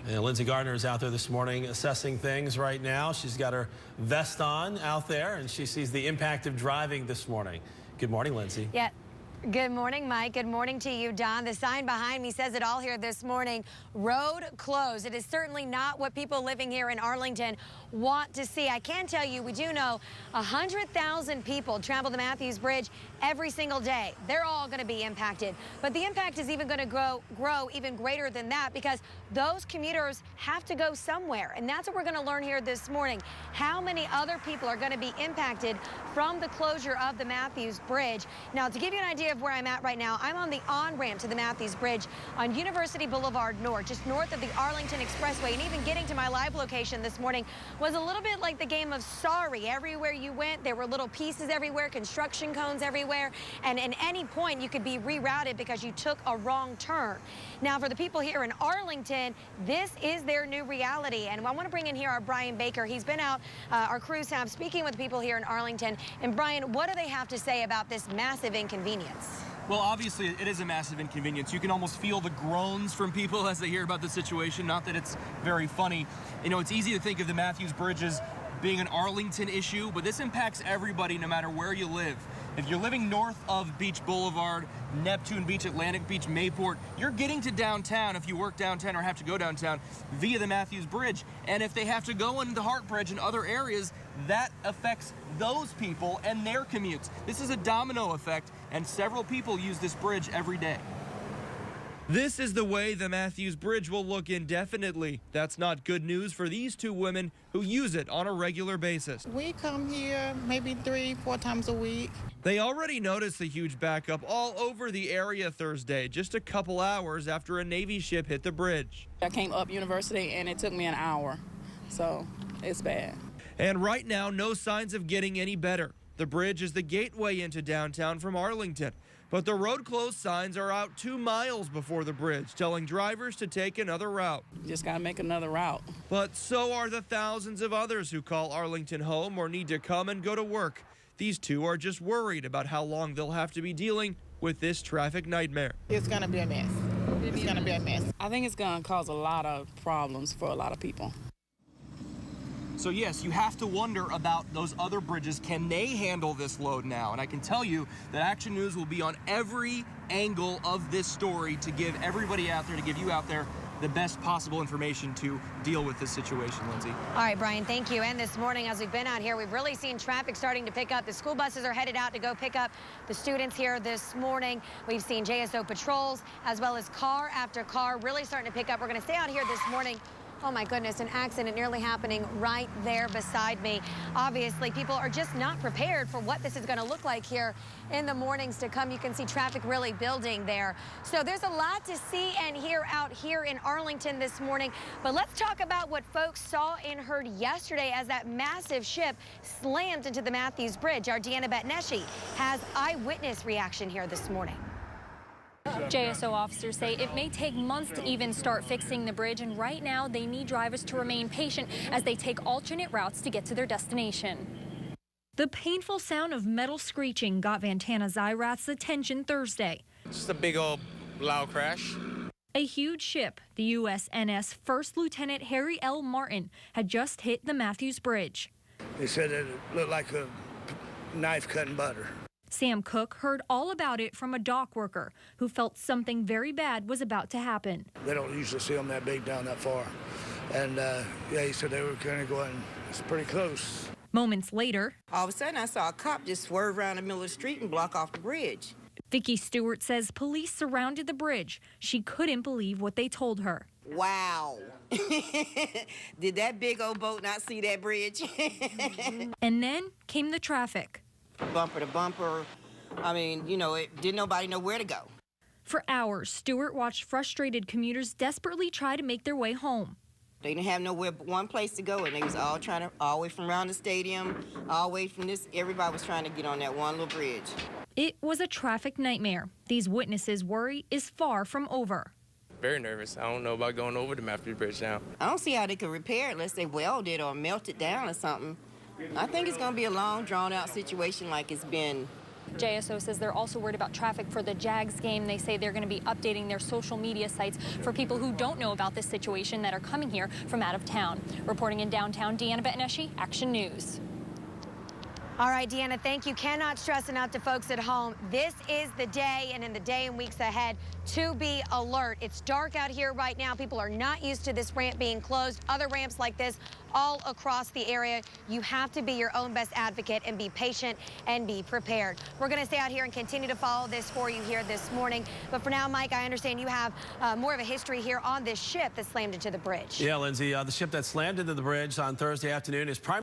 And Lindsay Gardner is out there this morning assessing things right now. She's got her vest on out there, and she sees the impact of driving this morning. Good morning, Lindsay. Yeah. Good morning, Mike. Good morning to you, Don. The sign behind me says it all here this morning. Road closed. It is certainly not what people living here in Arlington want to see. I can tell you, we do know 100,000 people travel the Matthews Bridge every single day. They're all going to be impacted. But the impact is even going to grow even greater than that, because those commuters have to go somewhere. And that's what we're going to learn here this morning. How many other people are going to be impacted from the closure of the Matthews Bridge? Now, to give you an idea of where I'm at right now, I'm on the on-ramp to the Matthews Bridge on University Boulevard North, just north of the Arlington Expressway. And even getting to my live location this morning was a little bit like the game of Sorry. Everywhere you went, there were little pieces everywhere, construction cones everywhere, and at any point you could be rerouted because you took a wrong turn. Now, for the people here in Arlington, this is their new reality. And I want to bring in here our Brian Baker. He's been out, our crews have, speaking with people here in Arlington. And Brian, what do they have to say about this massive inconvenience? Well, obviously, it is a massive inconvenience. You can almost feel the groans from people as they hear about the situation. Not that it's very funny. You know, it's easy to think of the Matthews Bridge as being an Arlington issue, but this impacts everybody no matter where you live. If you're living north of Beach Boulevard, Neptune Beach, Atlantic Beach, Mayport, you're getting to downtown if you work downtown or have to go downtown via the Matthews Bridge. And if they have to go into the Hart Bridge and other areas, that affects those people and their commutes. This is a domino effect, and several people use this bridge every day. This is the way the Matthews Bridge will look indefinitely. That's not good news for these two women who use it on a regular basis. We come here maybe 3-4 times a week. They already noticed the huge backup all over the area Thursday, just a couple hours after a Navy ship hit the bridge. I came up University and it took me an hour, so it's bad. And right now, no signs of getting any better. The bridge is the gateway into downtown from Arlington. But the road closed signs are out 2 miles before the bridge, telling drivers to take another route. Just got to make another route. But so are the thousands of others who call Arlington home or need to come and go to work. These two are just worried about how long they'll have to be dealing with this traffic nightmare. It's going to be a mess. It's going to be a mess. I think it's going to cause a lot of problems for a lot of people. So yes, you have to wonder about those other bridges. Can they handle this load now? And I can tell you that Action News will be on every angle of this story to give everybody out there, to give you out there the best possible information to deal with this situation, Lindsay. All right, Brian, thank you. And this morning, as we've been out here, we've really seen traffic starting to pick up. The school buses are headed out to go pick up the students here this morning. We've seen JSO patrols as well as car after car really starting to pick up. We're going to stay out here this morning. Oh my goodness, an accident nearly happening right there beside me. Obviously, people are just not prepared for what this is going to look like here in the mornings to come. You can see traffic really building there. So there's a lot to see and hear out here in Arlington this morning. But let's talk about what folks saw and heard yesterday as that massive ship slammed into the Matthews Bridge. Our Deanna Betneshi has eyewitness reaction here this morning. JSO officers say it may take months to even start fixing the bridge, and right now they need drivers to remain patient as they take alternate routes to get to their destination. The painful sound of metal screeching got Vantana Zyrath's attention Thursday. Just a big old loud crash. A huge ship, the USNS First Lieutenant Harry L. Martin, had just hit the Matthews Bridge. They said it looked like a knife cutting butter. Sam Cook heard all about it from a dock worker who felt something very bad was about to happen. They don't usually see them that big down that far. And yeah, he said they were kind of going, it's pretty close. Moments later, all of a sudden I saw a cop just swerve around the middle of the street and block off the bridge. Vicki Stewart says police surrounded the bridge. She couldn't believe what they told her. Wow. Did that big old boat not see that bridge? And then came the traffic. Bumper to bumper. I mean, you know, didn't nobody know where to go. For hours, Stewart watched frustrated commuters desperately try to make their way home. They didn't have nowhere but one place to go, and they was all trying to, all the way from around the stadium, all the way from this, everybody was trying to get on that one little bridge. It was a traffic nightmare. These witnesses worry is far from over. Very nervous. I don't know about going over the Matthews Bridge now. I don't see how they could repair it unless they weld it or melt it down or something. I think it's going to be a long, drawn-out situation like it's been JSO says they're also worried about traffic for the Jags game. They say they're going to be updating their social media sites for people who don't know about this situation that are coming here from out of town. Reporting in downtown, Deanna Betneshi, Action News. All right, Deanna, thank you. Cannot stress enough to folks at home. This is the day, and in the day and weeks ahead, to be alert. It's dark out here right now. People are not used to this ramp being closed. Other ramps like this all across the area. You have to be your own best advocate and be patient and be prepared. We're going to stay out here and continue to follow this for you here this morning. But for now, Mike, I understand you have more of a history here on this ship that slammed into the bridge. Yeah, Lindsay, the ship that slammed into the bridge on Thursday afternoon is primarily